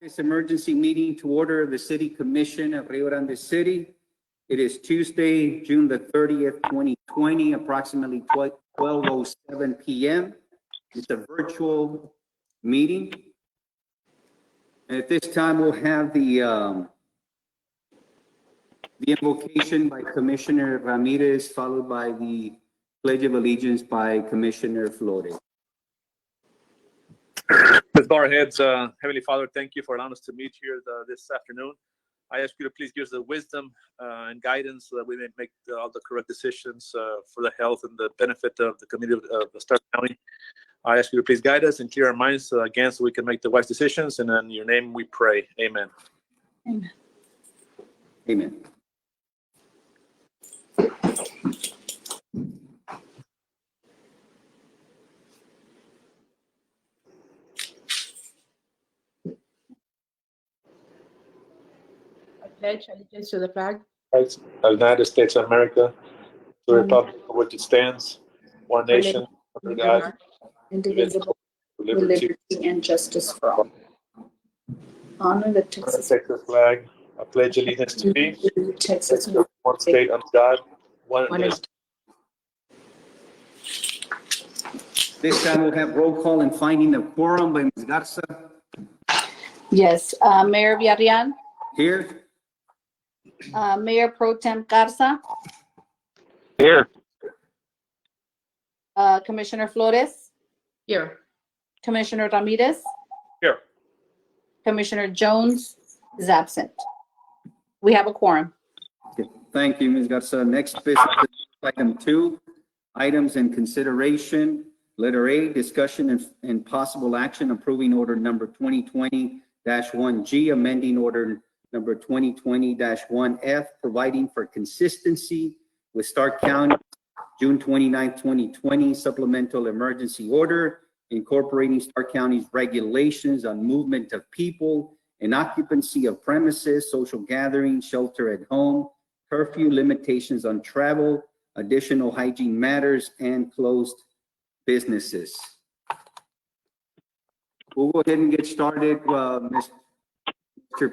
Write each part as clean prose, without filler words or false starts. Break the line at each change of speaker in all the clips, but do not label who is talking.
This emergency meeting to order of the City Commission of Rio Grande City. It is Tuesday, June the 30th, 2020, approximately 12:07 p.m. It's a virtual meeting. And at this time, we'll have the invocation by Commissioner Ramirez, followed by the Pledge of Allegiance by Commissioner Flores.
Let's bow our heads. Heavenly Father, thank you for allowing us to meet here this afternoon. I ask you to please give us the wisdom and guidance so that we may make all the correct decisions for the health and the benefit of the community of Stark County. I ask you to please guide us and clear our minds again so we can make the wise decisions. And in your name we pray. Amen.
Amen. Amen.
Pledge allegiance to the flag
Of the United States of America, to the republic for which it stands, one nation, under God,
indivisible,
with
with
liberty
liberty and justice for all. Honor the Texas
Texas flag. I pledge allegiance to thee,
Texas
one state under God, one nation.
This time we'll have roll call and finding the quorum by Ms. Garza.
Yes, Mayor Villarreal,
Here.
Mayor Pro Tem Garza,
Here.
Commissioner Flores. Here. Commissioner Ramirez.
Here.
Commissioner Jones is absent. We have a quorum.
Okay. Thank you, Ms. Garza. Next business, item 2, items in consideration. Letter A, discussion and possible action approving order number 2020-1G, amending order number 2020-1F, providing for consistency with Stark County June 29, 2020 supplemental emergency order, incorporating Stark County's regulations on movement of people and occupancy of premises, social gatherings, shelter at home, curfew limitations on travel, additional hygiene matters, and closed businesses. We'll go ahead and get started. Mr.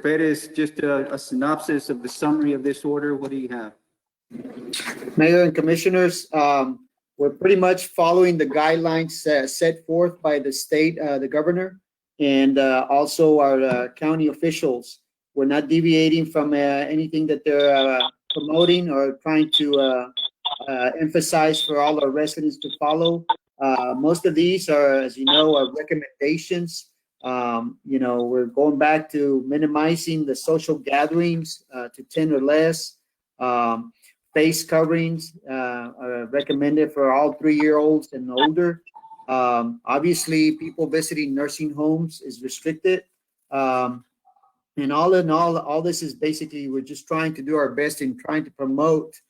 Perez, just a synopsis of the summary of this order. What do you have?
Mayor and Commissioners, we're pretty much following the guidelines set forth by the state, the governor, and also our county officials. We're not deviating from anything that they're promoting or trying to emphasize for all our residents to follow. Most of these are, as you know, are recommendations. We're going back to minimizing the social gatherings to 10 or less. Face coverings are recommended for all 3-year-olds and older. Obviously, people visiting nursing homes is restricted. And all in all this is basically, we're just trying to do our best in trying to promote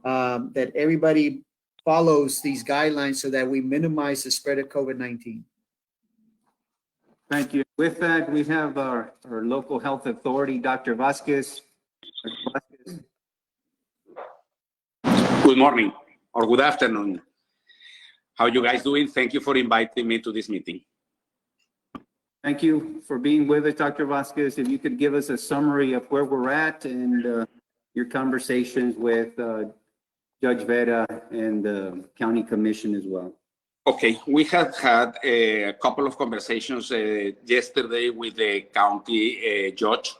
that everybody follows these guidelines so that we minimize the spread of COVID-19.
Thank you. With that, we have our local health authority, Dr. Vasquez. Dr. Vasquez.
Good morning or good afternoon. How you guys doing? Thank you for inviting me to this meeting.
Thank you for being with us, Dr. Vasquez. If you could give us a summary of where we're at and your conversations with Judge Vera and the County Commission as well.
Okay, we have had a couple of conversations yesterday with the county judge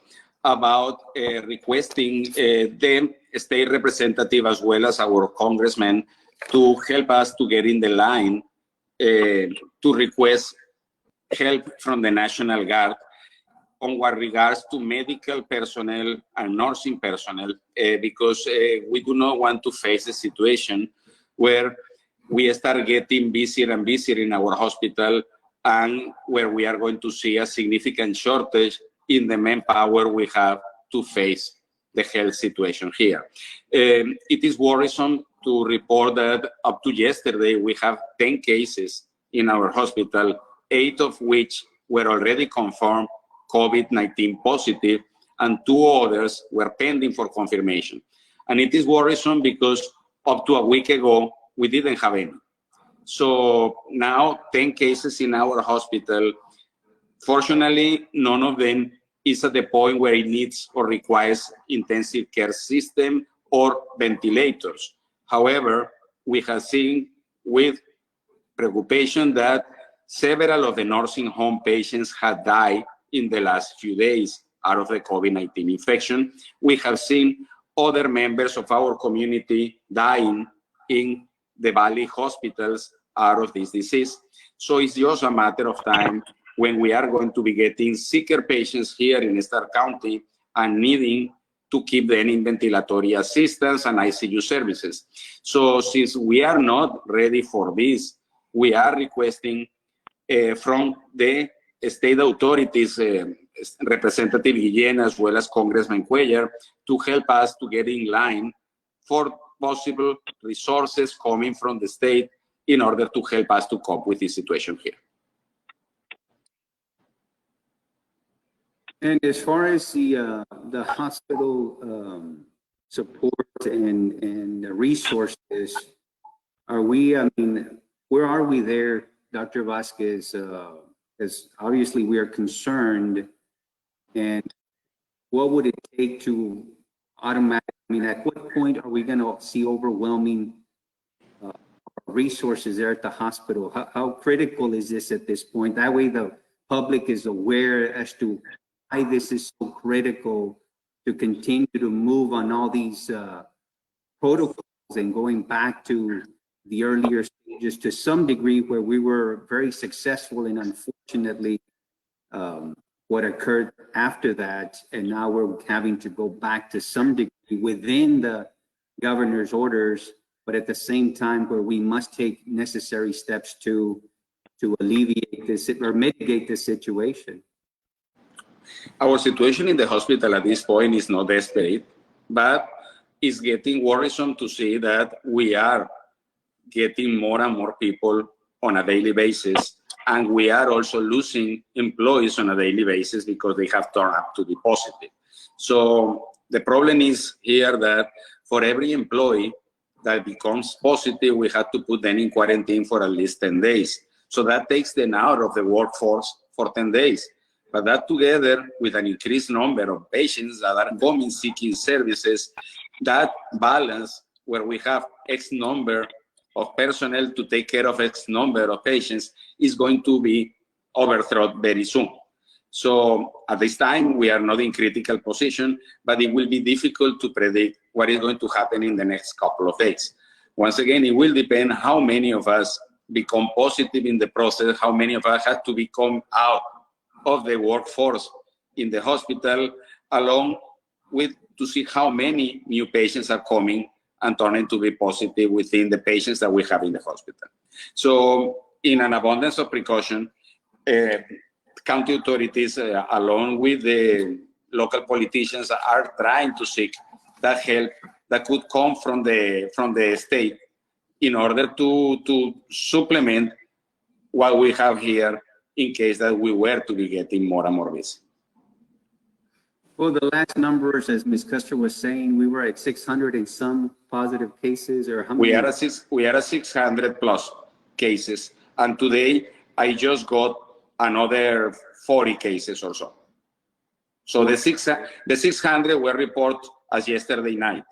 about requesting the state representative as well as our congressman to help us to get in the line to request help from the National Guard on what regards to medical personnel and nursing personnel, because we do not want to face a situation where we start getting busier and busier in our hospital and where we are going to see a significant shortage in the manpower we have to face the health situation here. It is worrisome to report that up to yesterday, we have 10 cases in our hospital, 8 of which were already confirmed COVID-19 positive, and 2 others were pending for confirmation. And it is worrisome because up to a week ago, we didn't have any. So now 10 cases in our hospital. Fortunately, none of them is at the point where it needs or requires intensive care system or ventilators. However, we have seen with preoccupation that several of the nursing home patients had died in the last few days out of the COVID-19 infection. We have seen other members of our community dying in the Valley hospitals out of this disease. So it's just a matter of time when we are going to be getting sicker patients here in Stark County and needing to keep them in ventilatory assistance and ICU services. So since we are not ready for this, we are requesting from the state authorities, Representative Guillen as well as Congressman Cuellar, to help us to get in line for possible resources coming from the state in order to help us to cope with this situation here.
And as far as the hospital support and the resources, are we, I mean, where are we there, Dr. Vasquez? Because obviously we are concerned, and what would it take to automatic, I mean, at what point are we going to see overwhelming resources there at the hospital? How critical is this at this point? That way the public is aware as to why this is so critical to continue to move on all these protocols and going back to the earlier stages to some degree where we were very successful, and unfortunately what occurred after that, and now we're having to go back to some degree within the governor's orders, but at the same time where we must take necessary steps to alleviate this or mitigate this situation.
Our situation in the hospital at this point is not desperate, but it's getting worrisome to see that we are getting more and more people on a daily basis, and we are also losing employees on a daily basis because they have turned out to be positive. So the problem is here that for every employee that becomes positive, we have to put them in quarantine for at least 10 days. So that takes them out of the workforce for 10 days. But that together with an increased number of patients that are coming seeking services, that balance where we have X number of personnel to take care of X number of patients is going to be overthrown very soon. So at this time, we are not in critical position, but it will be difficult to predict what is going to happen in the next couple of days. Once again, it will depend how many of us become positive in the process, how many of us have to become out of the workforce in the hospital, along with to see how many new patients are coming and turning to be positive within the patients that we have in the hospital. So in an abundance of precaution, county authorities, along with the local politicians, are trying to seek that help that could come from the state in order to supplement what we have here in case that we were to be getting more and more busy.
Well, the last numbers, as Ms. Custer was saying, we were at 600 and some positive cases, or how many?
We are at 600 plus cases, and today I just got another 40 cases or so. So the 600 were reported as yesterday night.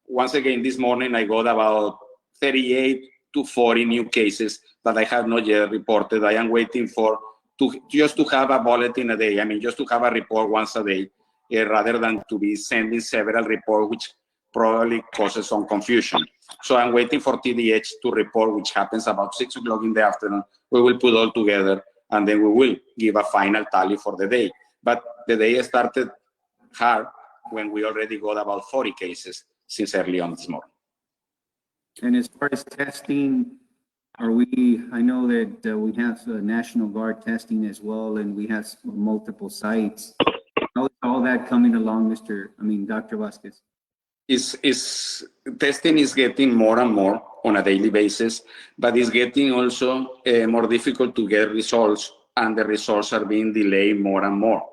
Once again, this morning I got about 38 to 40 new cases that I have not yet reported. I am waiting for just to have a bulletin a day. I mean, just to have a report once a day, rather than to be sending several reports, which probably causes some confusion. So I'm waiting for TDH to report, which happens about 6 o'clock in the afternoon. We will put all together, and then we will give a final tally for the day. But the day started hard when we already got about 40 cases since early on this morning.
And as far as testing, are we, I know that we have National Guard testing as well, and we have multiple sites. How is all that coming along, Dr. Vasquez?
Testing is getting more and more on a daily basis, but it's getting also more difficult to get results, and the results are being delayed more and more.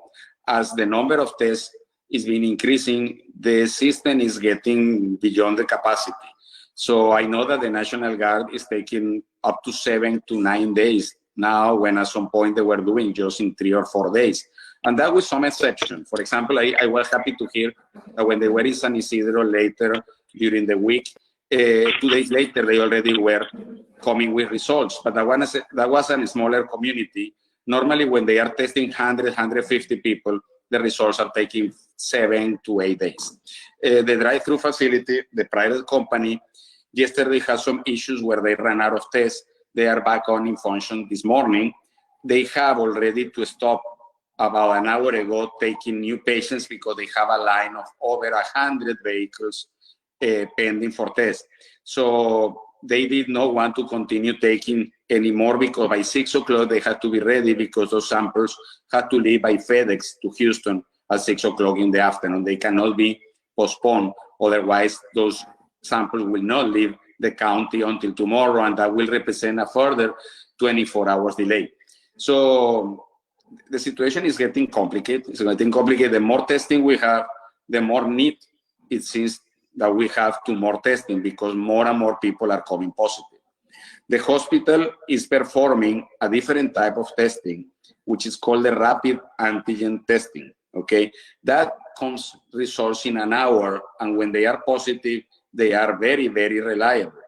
As the number of tests is being increasing, the system is getting beyond the capacity. So I know that the National Guard is taking up to 7 to 9 days now, when at some point they were doing just in 3 or 4 days. And that was some exception. For example, I was happy to hear that when they were in San Isidro later during the week, 2 days later, they already were coming with results. But that was a smaller community. Normally, when they are testing 100, 150 people, the results are taking 7 to 8 days. The drive-through facility, the private company, yesterday had some issues where they ran out of tests. They are back on in function this morning. They have already to stop about an hour ago taking new patients because they have a line of over 100 vehicles pending for tests. So they did not want to continue taking anymore because by 6 o'clock they had to be ready because those samples had to leave by FedEx to Houston at 6 o'clock in the afternoon. They cannot be postponed. Otherwise, those samples will not leave the county until tomorrow, and that will represent a further 24 hours delay. So the situation is getting complicated. It's getting complicated. The more testing we have, the more need it seems that we have to more testing because more and more people are coming positive. The hospital is performing a different type of testing, which is called the rapid antigen testing, okay? That comes results in an hour, and when they are positive, they are very, very reliable.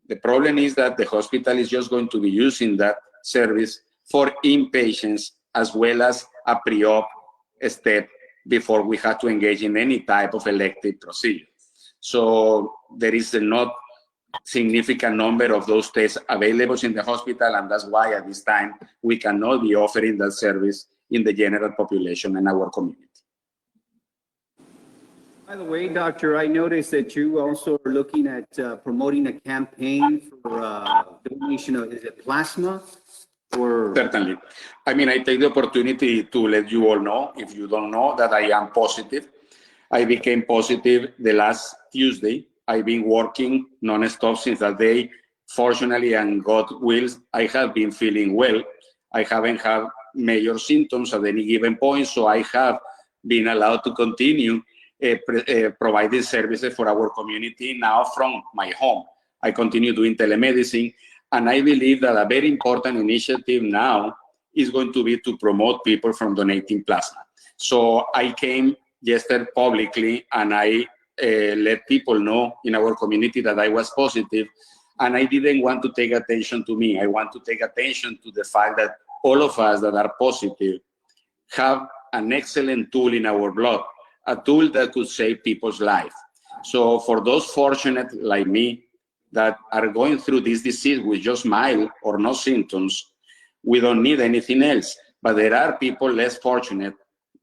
The problem is that the hospital is just going to be using that service for inpatients as well as a pre-op step before we have to engage in any type of elective procedure. So there is a not significant number of those tests available in the hospital, and that's why at this time we cannot be offering that service in the general population in our community.
By the way, Doctor, I noticed that you also are looking at promoting a campaign for donation of, is it plasma? Or...
Certainly. I mean, I take the opportunity to let you all know, if you don't know, that I am positive. I became positive the last Tuesday. I've been working non-stop since that day. Fortunately, and God wills, I have been feeling well. I haven't had major symptoms at any given point, so I have been allowed to continue providing services for our community now from my home. I continue doing telemedicine, and I believe that a very important initiative now is going to be to promote people from donating plasma. So I came yesterday publicly, and I let people know in our community that I was positive, and I didn't want to take attention to me. I want to take attention to the fact that all of us that are positive have an excellent tool in our blood, a tool that could save people's life. So for those fortunate like me that are going through this disease with just mild or no symptoms, we don't need anything else. But there are people less fortunate,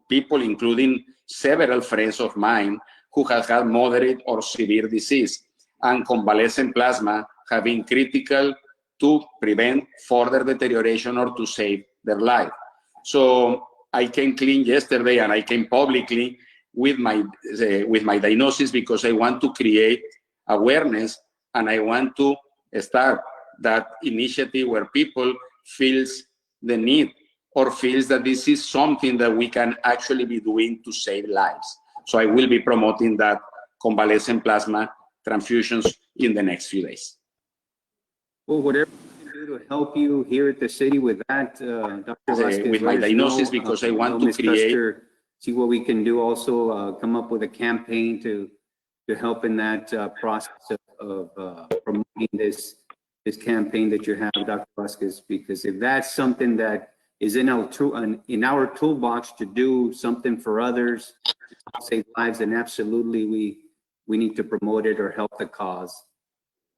people including several friends of mine who have had moderate or severe disease, and convalescent plasma have been critical to prevent further deterioration or to save their life. So I came clean yesterday, and I came publicly with my diagnosis because I want to create awareness, and I want to start that initiative where people feels the need or feels that this is something that we can actually be doing to save lives. So I will be promoting that convalescent plasma transfusions in the next few days.
Well, whatever we can do to help you here at the city with that, Dr. Vasquez,
with my diagnosis, because I want to create...
Custer, see what we can do also, come up with a campaign to help in that process of promoting this campaign that you have, Dr. Vasquez, because if that's something that is in our toolbox to do something for others, save lives, then absolutely we need to promote it or help the cause.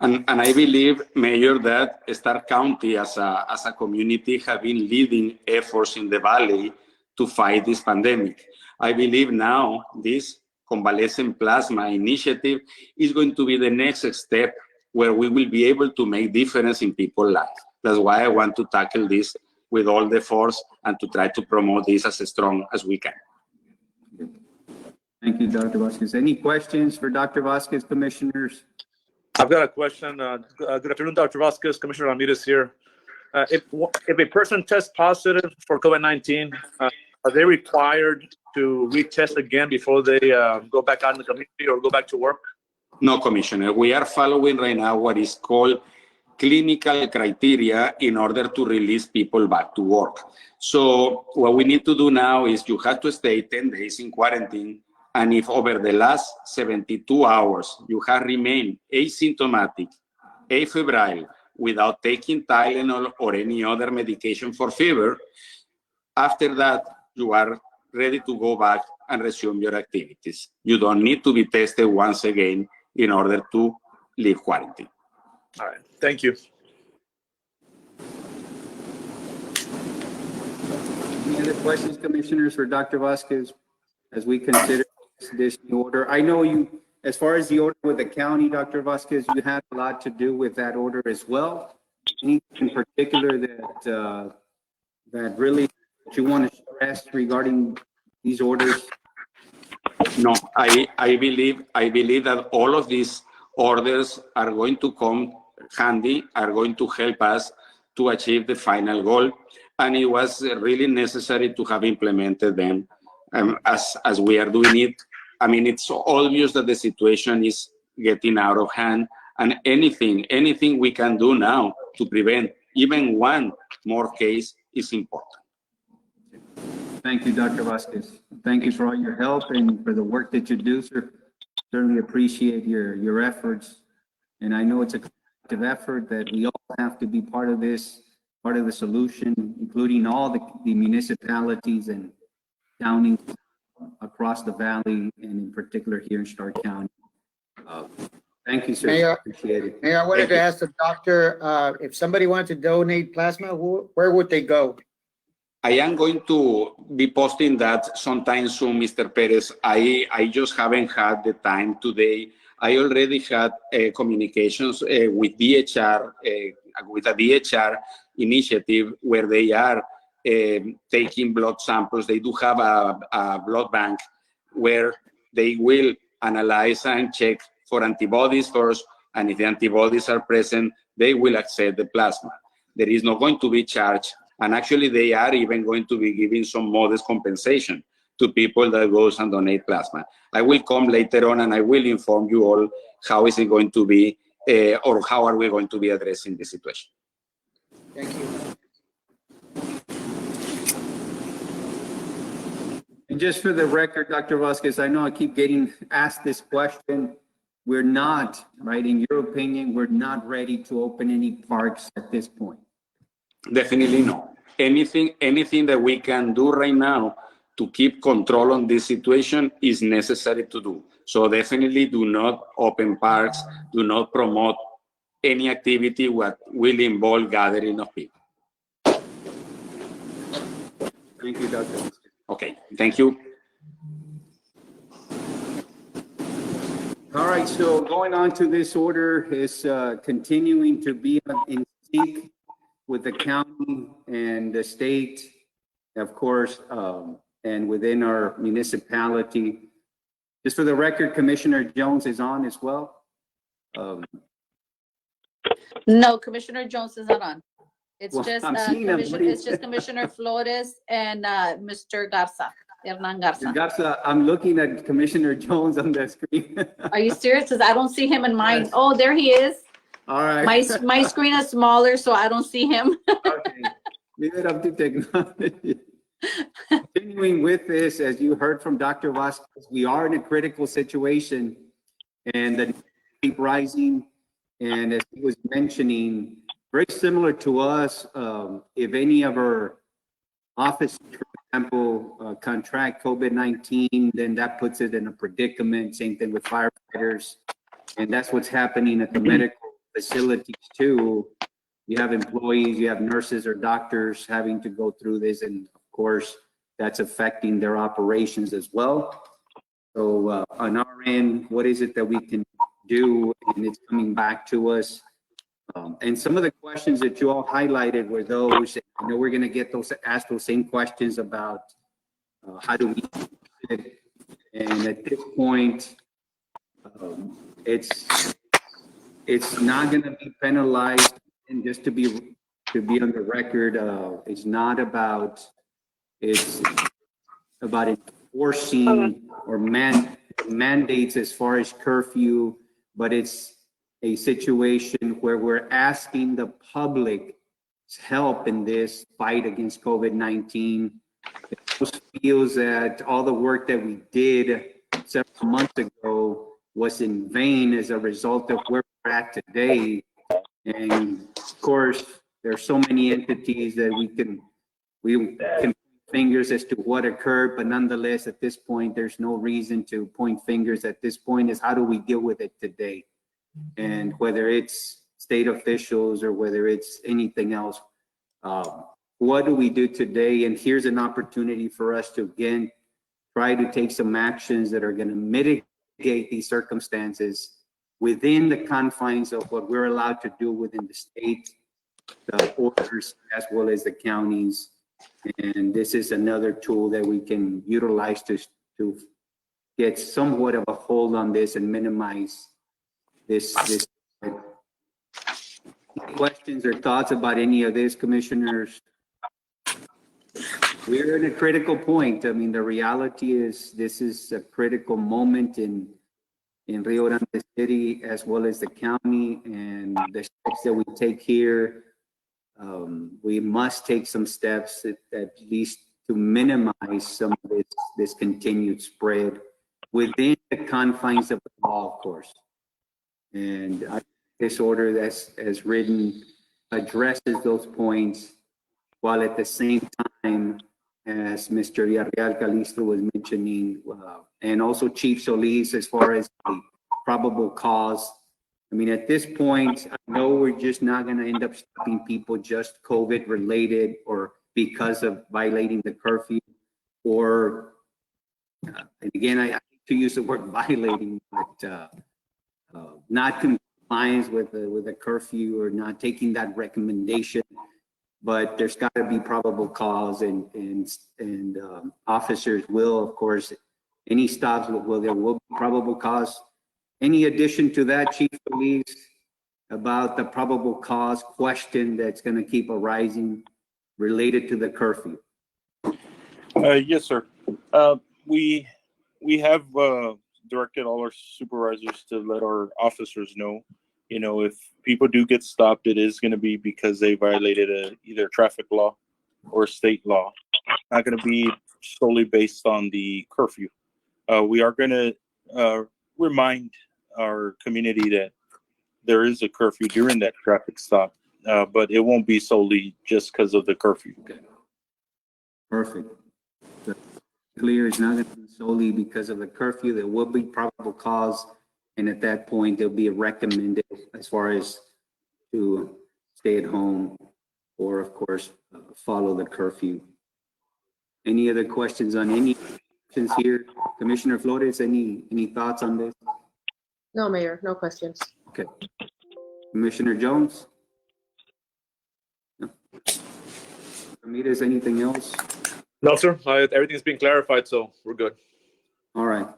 And I believe, Mayor, that Stark County as a community have been leading efforts in the Valley to fight this pandemic. I believe now this convalescent plasma initiative is going to be the next step where we will be able to make difference in people's lives. That's why I want to tackle this with all the force and to try to promote this as strong as we can.
Thank you, Dr. Vasquez. Any questions for Dr. Vasquez, commissioners?
I've got a question. Good afternoon, Dr. Vasquez. Commissioner Ramirez here. If a person tests positive for COVID-19, are they required to retest again before they go back out in the community or go back to work?
No, Commissioner. We are following right now what is called clinical criteria in order to release people back to work. So what we need to do now is you have to stay 10 days in quarantine. And if over the last 72 hours you have remained asymptomatic, afebrile, without taking Tylenol or any other medication for fever, after that, you are ready to go back and resume your activities. You don't need to be tested once again in order to leave quarantine.
All right, thank you.
Any other questions, commissioners, for Dr. Vasquez as we consider this new order? I know you, as far as the order with the county, Dr. Vasquez, you had a lot to do with that order as well. Anything in particular that really that you want to stress regarding these orders?
No, I believe that all of these orders are going to come handy, are going to help us to achieve the final goal. And it was really necessary to have implemented them as we are doing it. I mean, it's obvious that the situation is getting out of hand, and anything we can do now to prevent even one more case is important.
Thank you, Dr. Vasquez. Thank you for all your help and for the work that you do, sir. Certainly appreciate your efforts. And I know it's a collective effort that we all have to be part of this, part of the solution, including all the municipalities and counties across the valley, and in particular here in Stark County. Thank you, sir.
Mayor,
Appreciate it.
Mayor, I wanted to ask the doctor, if somebody wanted to donate plasma, where would they go?
I am going to be posting that sometime soon, Mr. Perez. I just haven't had the time today. I already had communications with DHR, with a DHR initiative where they are taking blood samples. They do have a blood bank where they will analyze and check for antibodies first, and if the antibodies are present, they will accept the plasma. There is not going to be charge, and actually they are even going to be giving some modest compensation to people that goes and donate plasma. I will come later on and I will inform you all how is it going to be, or how are we going to be addressing the situation.
Thank you.
And just for the record, Dr. Vasquez, I know I keep getting asked this question. We're not, right, in your opinion, we're not ready to open any parks at this point.
Definitely no. Anything that we can do right now to keep control on this situation is necessary to do. So definitely do not open parks, do not promote any activity that will involve gathering of people.
Thank you, Dr. Vasquez.
Okay, thank you.
All right, so going on to this order is continuing to be in sync with the county and the state, of course, and within our municipality. Just for the record, Commissioner Jones is on as well.
No, Commissioner Jones is not on. It's
Well,
just,
I'm seeing them. What do you-
it's just Commissioner Flores and Mr. Garza, Hernan Garza.
Garza, I'm looking at Commissioner Jones on the screen.
Are you serious? Because I don't see him in mine.
Yes.
Oh, there he is.
All right.
My screen is smaller, so I don't see him.
Okay. Leave it up to technology. Continuing with this, as you heard from Dr. Vasquez, we are in a critical situation, and the keep rising. And as he was mentioning, very similar to us, if any of our officers, for example, contract COVID-19, then that puts it in a predicament. Same thing with firefighters. And that's what's happening at the medical facilities too. You have employees, you have nurses or doctors having to go through this. And of course, that's affecting their operations as well. So on our end, what is it that we can do? And it's coming back to us. And some of the questions that you all highlighted were those, I know we're going to get those, ask those same questions about how do we do it. And at this point, it's not going to be penalized. And just to be on the record, it's not about, it's about enforcing or mandates as far as curfew, but it's a situation where we're asking the public's help in this fight against COVID-19. It feels that all the work that we did several months ago was in vain as a result of where we're at today. And of course, there are so many entities that we can point fingers as to what occurred, but nonetheless, at this point, there's no reason to point fingers. At this point, is how do we deal with it today? And whether it's state officials or whether it's anything else, what do we do today? And here's an opportunity for us to, again, try to take some actions that are going to mitigate these circumstances within the confines of what we're allowed to do within the state, the orders, as well as the counties. And this is another tool that we can utilize to get somewhat of a hold on this and minimize this. Questions or thoughts about any of this, commissioners? We're in a critical point. I mean, the reality is this is a critical moment in Rio Grande City as well as the county, and the steps that we take here, we must take some steps at least to minimize some of this continued spread within the confines of the law, of course. And this order that's as written addresses those points, while at the same time, as Mr. Villarreal Calisto was mentioning, and also Chief Solis, as far as the probable cause. I mean, at this point, I know we're just not going to end up stopping people just COVID related or because of violating the curfew, or, and again, I hate to use the word violating, but not compliance with the curfew or not taking that recommendation. But there's got to be probable cause, and officers will, of course, any stops there will be probable cause. Any addition to that, Chief Solis, about the probable cause question that's going to keep arising related to the curfew?
Yes, sir. We have directed all our supervisors to let our officers know, you know, if people do get stopped, it is going to be because they violated either traffic law or state law. Not going to be solely based on the curfew. We are going to remind our community that there is a curfew during that traffic stop, but it won't be solely just because of the curfew.
Okay. Perfect. So clear, it's not going to be solely because of the curfew. There will be probable cause, and at that point, there'll be a recommended as far as to stay at home or, of course, follow the curfew. Any other questions on any questions here? Commissioner Flores, any thoughts on this?
No, Mayor, no questions.
Okay. Commissioner Jones? No. Ramirez, anything else?
No, sir. Everything's been clarified, so we're good.
All right.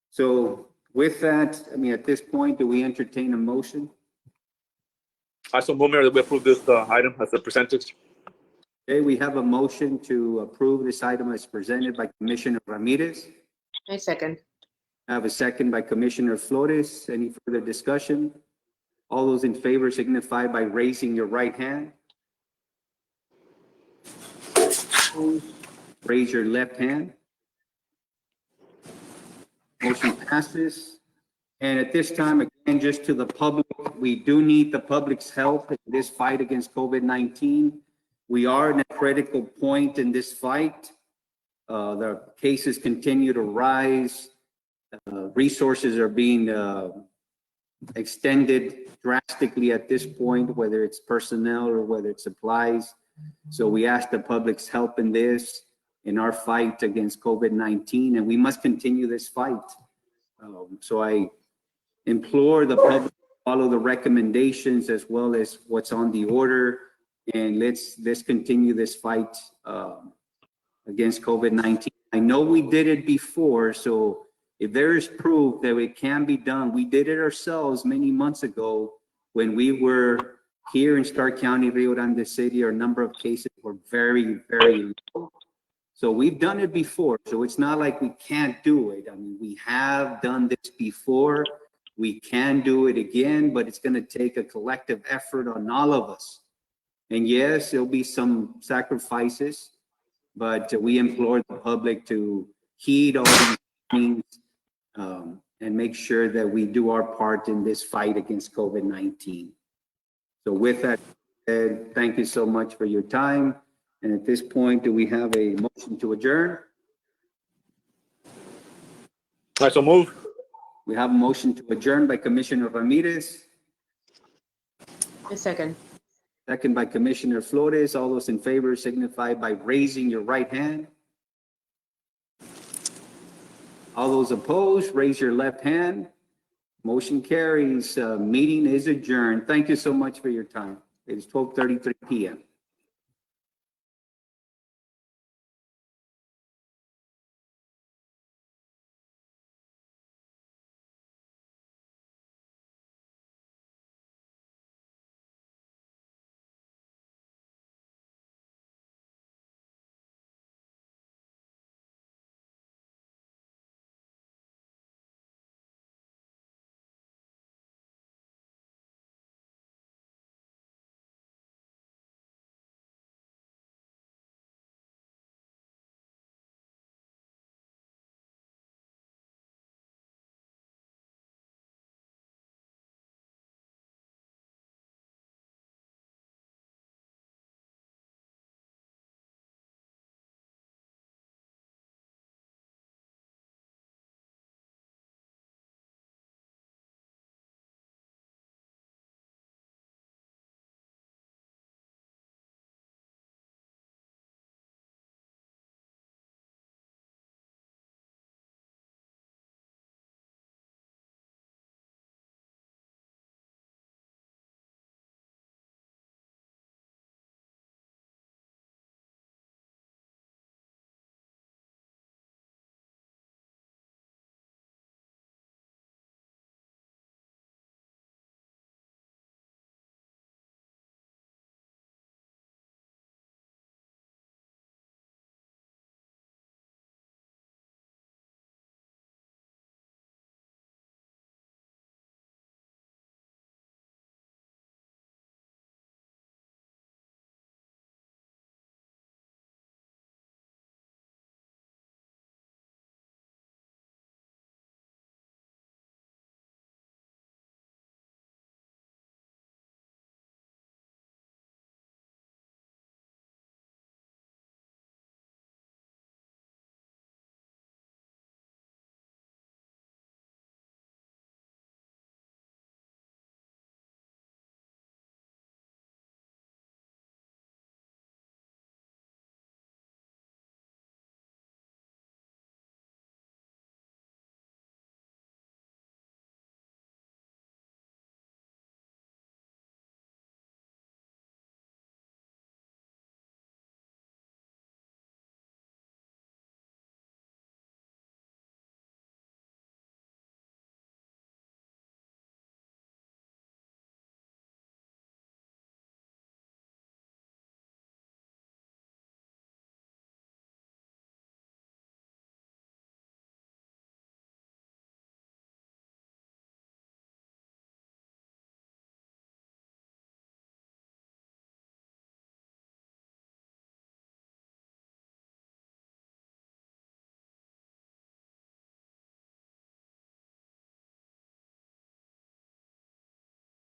So with that, I mean, at this point, do we entertain a motion?
I so move, Mayor, that we approve this item as a percentage.
Okay, we have a motion to approve this item as presented by Commissioner Ramirez.
I second.
I have a second by Commissioner Flores. Any further discussion? All those in favor signify by raising your right hand. Raise your left hand. Motion passes. And at this time, again, just to the public, we do need the public's help in this fight against COVID-19. We are in a critical point in this fight. The cases continue to rise. Resources are being extended drastically at this point, whether it's personnel or whether it's supplies. So we ask the public's help in this, in our fight against COVID-19, and we must continue this fight. So I implore the public to follow the recommendations as well as what's on the order, and let's continue this fight against COVID-19. I know we did it before, so if there is proof that it can be done, we did it ourselves many months ago when we were here in Stark County, Rio Grande City. Our number of cases were very, very low. So we've done it before. So it's not like we can't do it. I mean, we have done this before. We can do it again, but it's going to take a collective effort on all of us. And yes, there'll be some sacrifices, but we implore the public to heed all these things and make sure that we do our part in this fight against COVID-19. So with that said, thank you so much for your time. And at this point, do we have a motion to adjourn?
I so move.
We have a motion to adjourn by Commissioner Ramirez,
I second.
second by Commissioner Flores. All those in favor signify by raising your right hand. All those opposed, raise your left hand. Motion carries. Meeting is adjourned. Thank you so much for your time. It is 12:33 p.m.